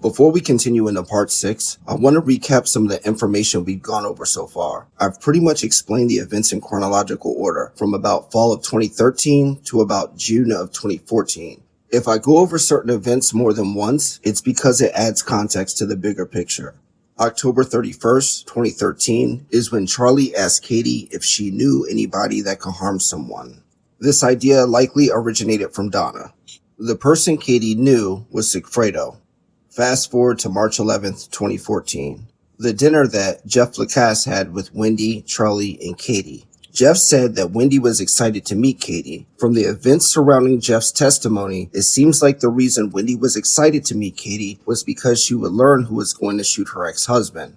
Before we continue into part 6, I want to recap some of the information we've gone over so far. I've pretty much explained the events in chronological order from about fall of 2013 to about June of 2014. If I go over certain events more than once, it's because it adds context to the bigger picture. October 31st, 2013 is when Charlie asked Katie if she knew anybody that could harm someone. This idea likely originated from Donna. The person Katie knew was Sigfredo. Fast forward to March 11th, 2014. The dinner that Jeff Lacasse had with Wendi, Charlie, and Katie. Jeff said that Wendi was excited to meet Katie. From the events surrounding Jeff's testimony, it seems like the reason Wendi was excited to meet Katie was because she would learn who was going to shoot her ex-husband.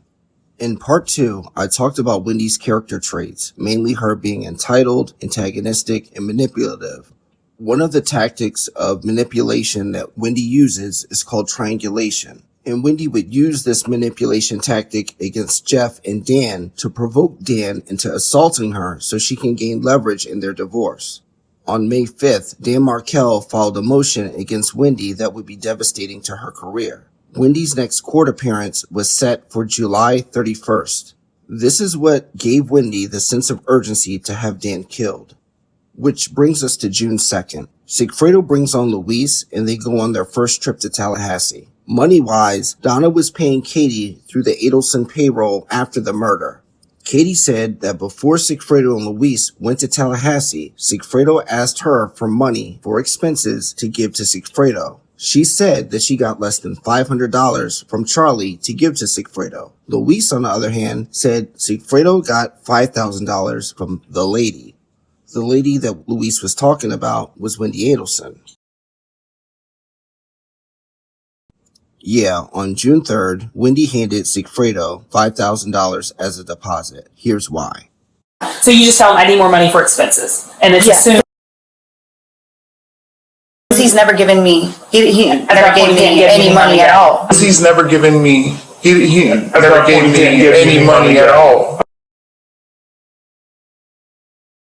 In part 2, I talked about Wendi's character traits, mainly her being entitled, antagonistic, and manipulative. One of the tactics of manipulation that Wendi uses is called triangulation, and Wendi would use this manipulation tactic against Jeff and Dan to provoke Dan into assaulting her so she can gain leverage in their divorce. On May 5th, Dan Markel filed a motion against Wendi that would be devastating to her career. Wendi's next court appearance was set for July 31st. This is what gave Wendi the sense of urgency to have Dan killed. Which brings us to June 2nd. Sigfredo brings on Luis and they go on their first trip to Tallahassee. Money-wise, Donna was paying Katie through the Adelson payroll after the murder. Katie said that before Sigfredo and Luis went to Tallahassee, Sigfredo asked her for money for expenses to give to Sigfredo. She said that she got less than $500 from Charlie to give to Sigfredo. Luis, on the other hand, said Sigfredo got $5,000 from the lady. The lady that Luis was talking about was Wendi Adelson. Yeah, on June 3rd, Wendi handed Sigfredo $5,000 as a deposit. Here's why. So you just tell him, I need more money for expenses. And it's assumed. He's never given me, he never gave me any money at all. He's never given me, he never gave me any money at all.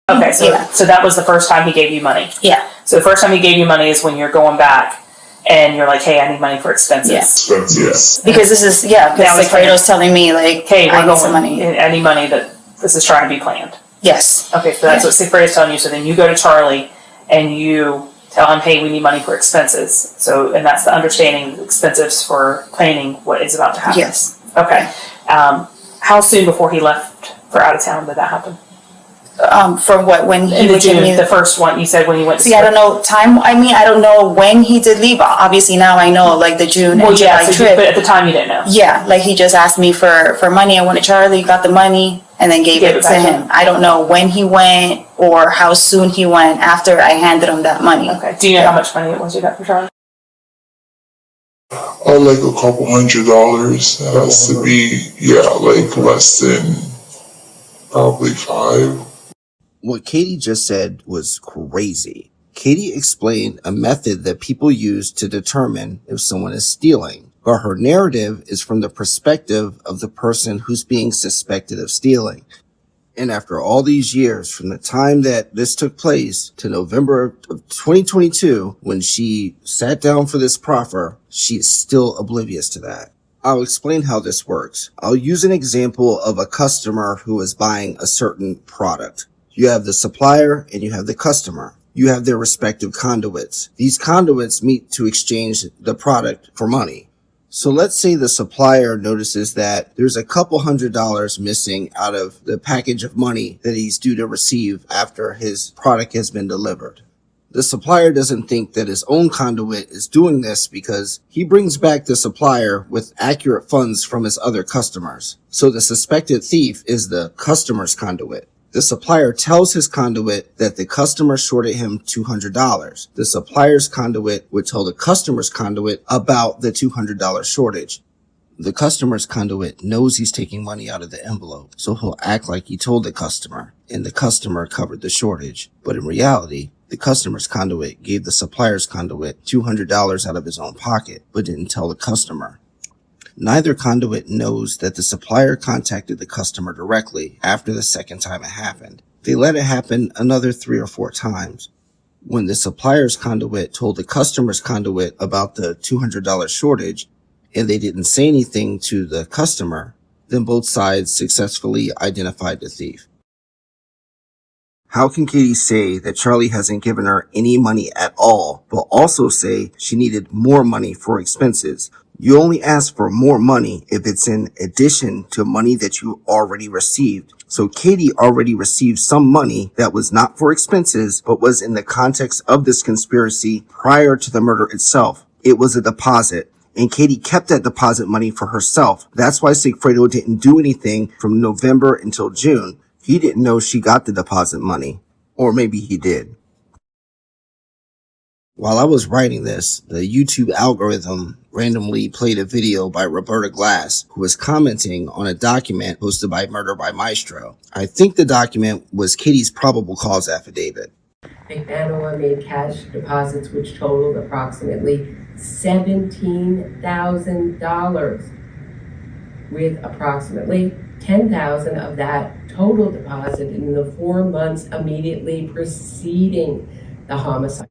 Okay, so that was the first time he gave you money. Yeah. So the first time he gave you money is when you're going back and you're like, hey, I need money for expenses. Yes. Because this is, because Sigfredo's telling me, like, hey, I need some money. Any money that this is trying to be planned. Yes. Okay, so that's what Sigfredo's telling you. So then you go to Charlie and you tell him, hey, we need money for expenses. So, and that's the understanding, expenses for planning what is about to happen. Yes. Okay. How soon before he left for out of town did that happen? For what, when he would give me the first one you said when he went to see, I don't know time. I mean, I don't know when he did leave. Obviously now I know, like the June and July trip. But at the time you didn't know. Yeah, like he just asked me for money. I went to Charlie, got the money, and then gave it to him. I don't know when he went or how soon he went after I handed him that money. Okay. Do you know how much money it was you got from Charlie? Like a couple $100. It has to be, like less than probably 5. What Katie just said was crazy. Katie explained a method that people use to determine if someone is stealing, but her narrative is from the perspective of the person who's being suspected of stealing. And after all these years, from the time that this took place to November of 2022, when she sat down for this proffer, she is still oblivious to that. I'll explain how this works. I'll use an example of a customer who is buying a certain product. You have the supplier and you have the customer. You have their respective conduits. These conduits meet to exchange the product for money. So let's say the supplier notices that there's a couple $100 missing out of the package of money that he's due to receive after his product has been delivered. The supplier doesn't think that his own conduit is doing this because he brings back the supplier with accurate funds from his other customers. So the suspected thief is the customer's conduit. The supplier tells his conduit that the customer shorted him $200. The supplier's conduit would tell the customer's conduit about the $200 shortage. The customer's conduit knows he's taking money out of the envelope, so he'll act like he told the customer, and the customer covered the shortage. But in reality, the customer's conduit gave the supplier's conduit $200 out of his own pocket, but didn't tell the customer. Neither conduit knows that the supplier contacted the customer directly after the second time it happened. They let it happen another 3 or 4 times. When the supplier's conduit told the customer's conduit about the $200 shortage, and they didn't say anything to the customer, then both sides successfully identified the thief. How can Katie say that Charlie hasn't given her any money at all, but also say she needed more money for expenses? You only ask for more money if it's in addition to money that you already received. So Katie already received some money that was not for expenses, but was in the context of this conspiracy prior to the murder itself. It was a deposit, and Katie kept that deposit money for herself. That's why Sigfredo didn't do anything from November until June. He didn't know she got the deposit money. Or maybe he did. While I was writing this, the YouTube algorithm randomly played a video by Roberta Glass, who was commenting on a document posted by Murder by Maestro. I think the document was Katie's probable cause affidavit. McManua made cash deposits which totaled approximately $17,000, with approximately $10,000 of that total deposit in the 4 months immediately preceding the homicide.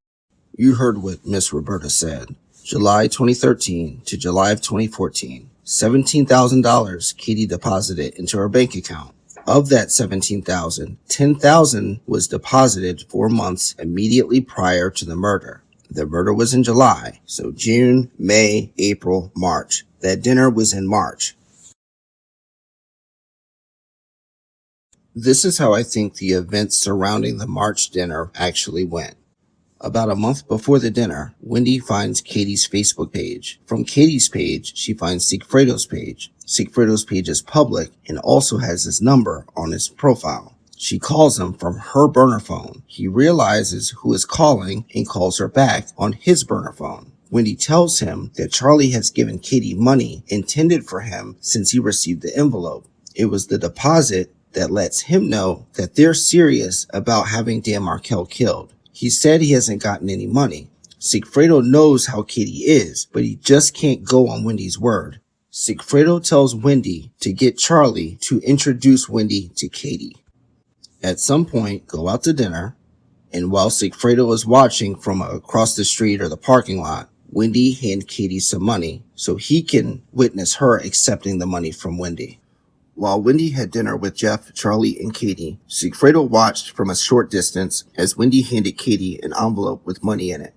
You heard what Miss Roberta said. July 2013 to July of 2014, $17,000 Katie deposited into her bank account. Of that $17,000, $10,000 was deposited 4 months immediately prior to the murder. The murder was in July, so June, May, April, March. That dinner was in March. This is how I think the events surrounding the March dinner actually went. About a month before the dinner, Wendi finds Katie's Facebook page. From Katie's page, she finds Sigfredo's page. Sigfredo's page is public and also has his number on his profile. She calls him from her burner phone. He realizes who is calling and calls her back on his burner phone. Wendi tells him that Charlie has given Katie money intended for him since he received the envelope. It was the deposit that lets him know that they're serious about having Dan Markel killed. He said he hasn't gotten any money. Sigfredo knows how Katie is, but he just can't go on Wendi's word. Sigfredo tells Wendi to get Charlie to introduce Wendi to Katie. At some point, go out to dinner, and while Sigfredo is watching from across the street or the parking lot, Wendi hands Katie some money so he can witness her accepting the money from Wendi. While Wendi had dinner with Jeff, Charlie, and Katie, Sigfredo watched from a short distance as Wendi handed Katie an envelope with money in it.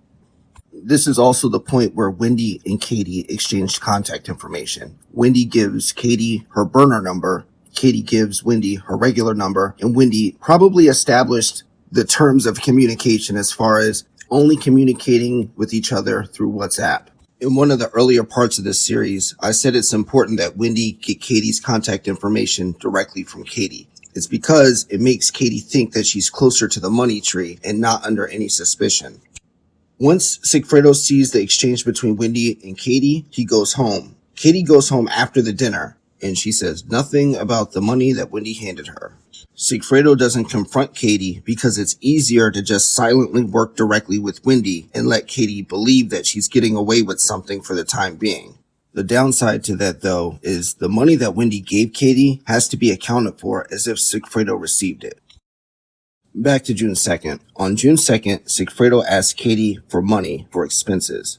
This is also the point where Wendi and Katie exchanged contact information. Wendi gives Katie her burner number, Katie gives Wendi her regular number, and Wendi probably established the terms of communication as far as only communicating with each other through WhatsApp. In one of the earlier parts of this series, I said it's important that Wendi get Katie's contact information directly from Katie. It's because it makes Katie think that she's closer to the money tree and not under any suspicion. Once Sigfredo sees the exchange between Wendi and Katie, he goes home. Katie goes home after the dinner, and she says nothing about the money that Wendi handed her. Sigfredo doesn't confront Katie because it's easier to just silently work directly with Wendi and let Katie believe that she's getting away with something for the time being. The downside to that, though, is the money that Wendi gave Katie has to be accounted for as if Sigfredo received it. Back to June 2nd. On June 2nd, Sigfredo asked Katie for money for expenses.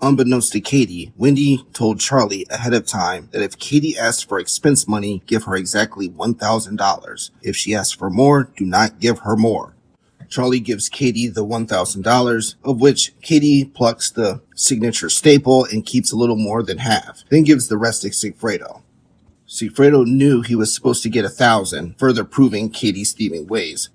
Unbeknownst to Katie, Wendi told Charlie ahead of time that if Katie asked for expense money, give her exactly $1,000. If she asked for more, do not give her more. Charlie gives Katie the $1,000, of which Katie plucks the signature staple and keeps a little more than half, then gives the rest to Sigfredo. Sigfredo knew he was supposed to get $1,000, further proving Katie's thieving ways.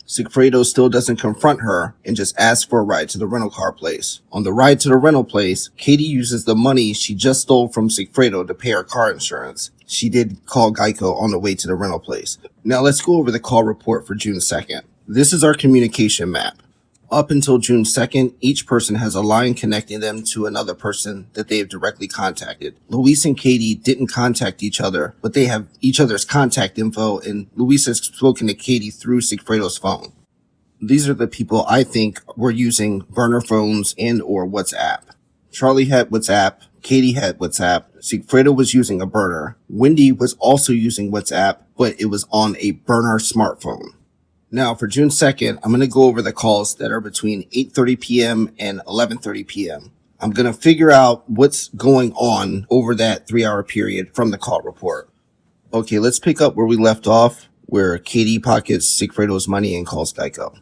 Sigfredo still doesn't confront her and just asks for a ride to the rental car place. On the ride to the rental place, Katie uses the money she just stole from Sigfredo to pay her car insurance. She did call Geico on the way to the rental place. Now let's go over the call report for June 2nd. This is our communication map. Up until June 2nd, each person has a line connecting them to another person that they have directly contacted. Luis and Katie didn't contact each other, but they have each other's contact info, and Luis has spoken to Katie through Sigfredo's phone. These are the people I think were using burner phones and or WhatsApp. Charlie had WhatsApp, Katie had WhatsApp, Sigfredo was using a burner. Wendi was also using WhatsApp, but it was on a burner smartphone. Now, for June 2nd, I'm going to go over the calls that are between 8:30 p.m. and 11:30 p.m. I'm going to figure out what's going on over that 3-hour period from the call report. Okay, let's pick up where we left off, where Katie pockets Sigfredo's money and calls Geico.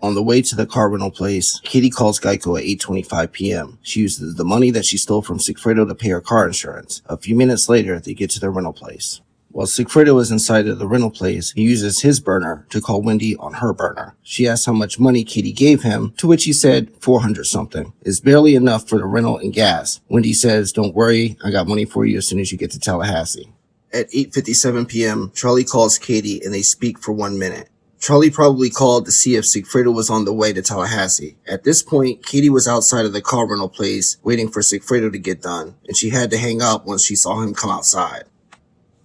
On the way to the car rental place, Katie calls Geico at 8:25 p.m. She uses the money that she stole from Sigfredo to pay her car insurance. A few minutes later, they get to the rental place. While Sigfredo is inside of the rental place, he uses his burner to call Wendi on her burner. She asks how much money Katie gave him, to which he said 400 something. It's barely enough for the rental and gas. Wendi says, "Don't worry, I got money for you as soon as you get to Tallahassee." At 8:57 p.m., Charlie calls Katie and they speak for 1 minute. Charlie probably called to see if Sigfredo was on the way to Tallahassee. At this point, Katie was outside of the car rental place waiting for Sigfredo to get done, and she had to hang up once she saw him come outside.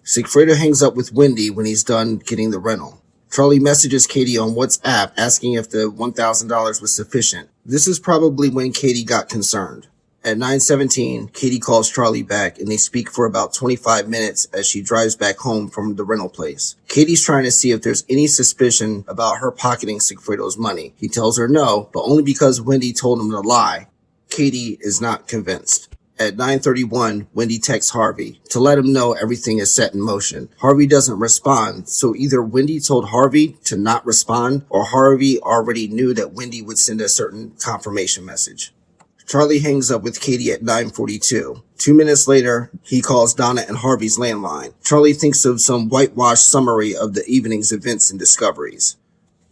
Sigfredo hangs up with Wendi when he's done getting the rental. Charlie messages Katie on WhatsApp asking if the $1,000 was sufficient. This is probably when Katie got concerned. At 9:17, Katie calls Charlie back and they speak for about 25 minutes as she drives back home from the rental place. Katie's trying to see if there's any suspicion about her pocketing Sigfredo's money. He tells her no, but only because Wendi told him to lie. Katie is not convinced. At 9:31, Wendi texts Harvey to let him know everything is set in motion. Harvey doesn't respond, so either Wendi told Harvey to not respond or Harvey already knew that Wendi would send a certain confirmation message. Charlie hangs up with Katie at 9:42. 2 minutes later, he calls Donna and Harvey's landline. Charlie thinks of some whitewashed summary of the evening's events and discoveries.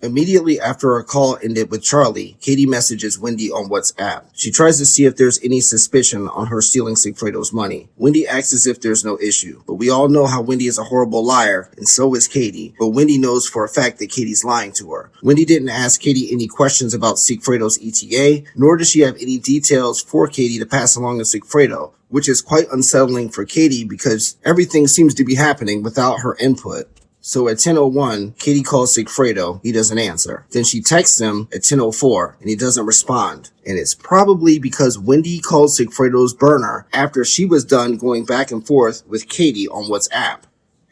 Immediately after her call ended with Charlie, Katie messages Wendi on WhatsApp. She tries to see if there's any suspicion on her stealing Sigfredo's money. Wendi acts as if there's no issue, but we all know how Wendi is a horrible liar, and so is Katie. But Wendi knows for a fact that Katie's lying to her. Wendi didn't ask Katie any questions about Sigfredo's ETA, nor does she have any details for Katie to pass along to Sigfredo, which is quite unsettling for Katie because everything seems to be happening without her input. So at 10:01, Katie calls Sigfredo. He doesn't answer. Then she texts him at 10:04 and he doesn't respond. And it's probably because Wendi called Sigfredo's burner after she was done going back and forth with Katie on WhatsApp.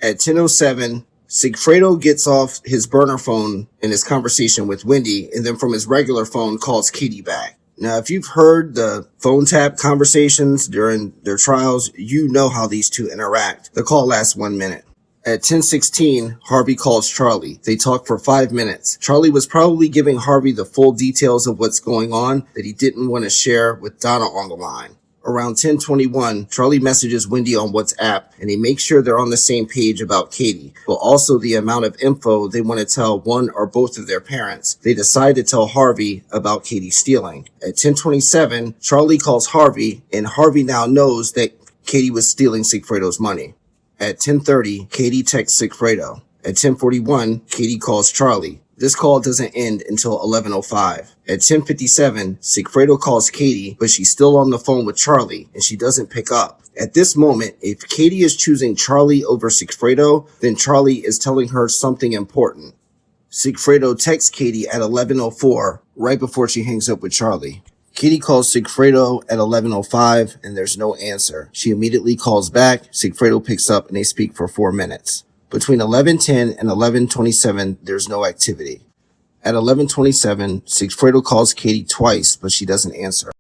At 10:07, Sigfredo gets off his burner phone in his conversation with Wendi and then from his regular phone calls Katie back. Now, if you've heard the phone tap conversations during their trials, you know how these two interact. The call lasts 1 minute. At 10:16, Harvey calls Charlie. They talk for 5 minutes. Charlie was probably giving Harvey the full details of what's going on that he didn't want to share with Donna on the line. Around 10:21, Charlie messages Wendi on WhatsApp and he makes sure they're on the same page about Katie, but also the amount of info they want to tell one or both of their parents. They decide to tell Harvey about Katie stealing. At 10:27, Charlie calls Harvey and Harvey now knows that Katie was stealing Sigfredo's money. At 10:30, Katie texts Sigfredo. At 10:41, Katie calls Charlie. This call doesn't end until 11:05. At 10:57, Sigfredo calls Katie, but she's still on the phone with Charlie, and she doesn't pick up. At this moment, if Katie is choosing Charlie over Sigfredo, then Charlie is telling her something important. Sigfredo texts Katie at 11:04, right before she hangs up with Charlie. Katie calls Sigfredo at 11:05 and there's no answer. She immediately calls back. Sigfredo picks up and they speak for 4 minutes. Between 11:10 and 11:27, there's no activity. At 11:27, Sigfredo calls Katie twice, but she doesn't answer.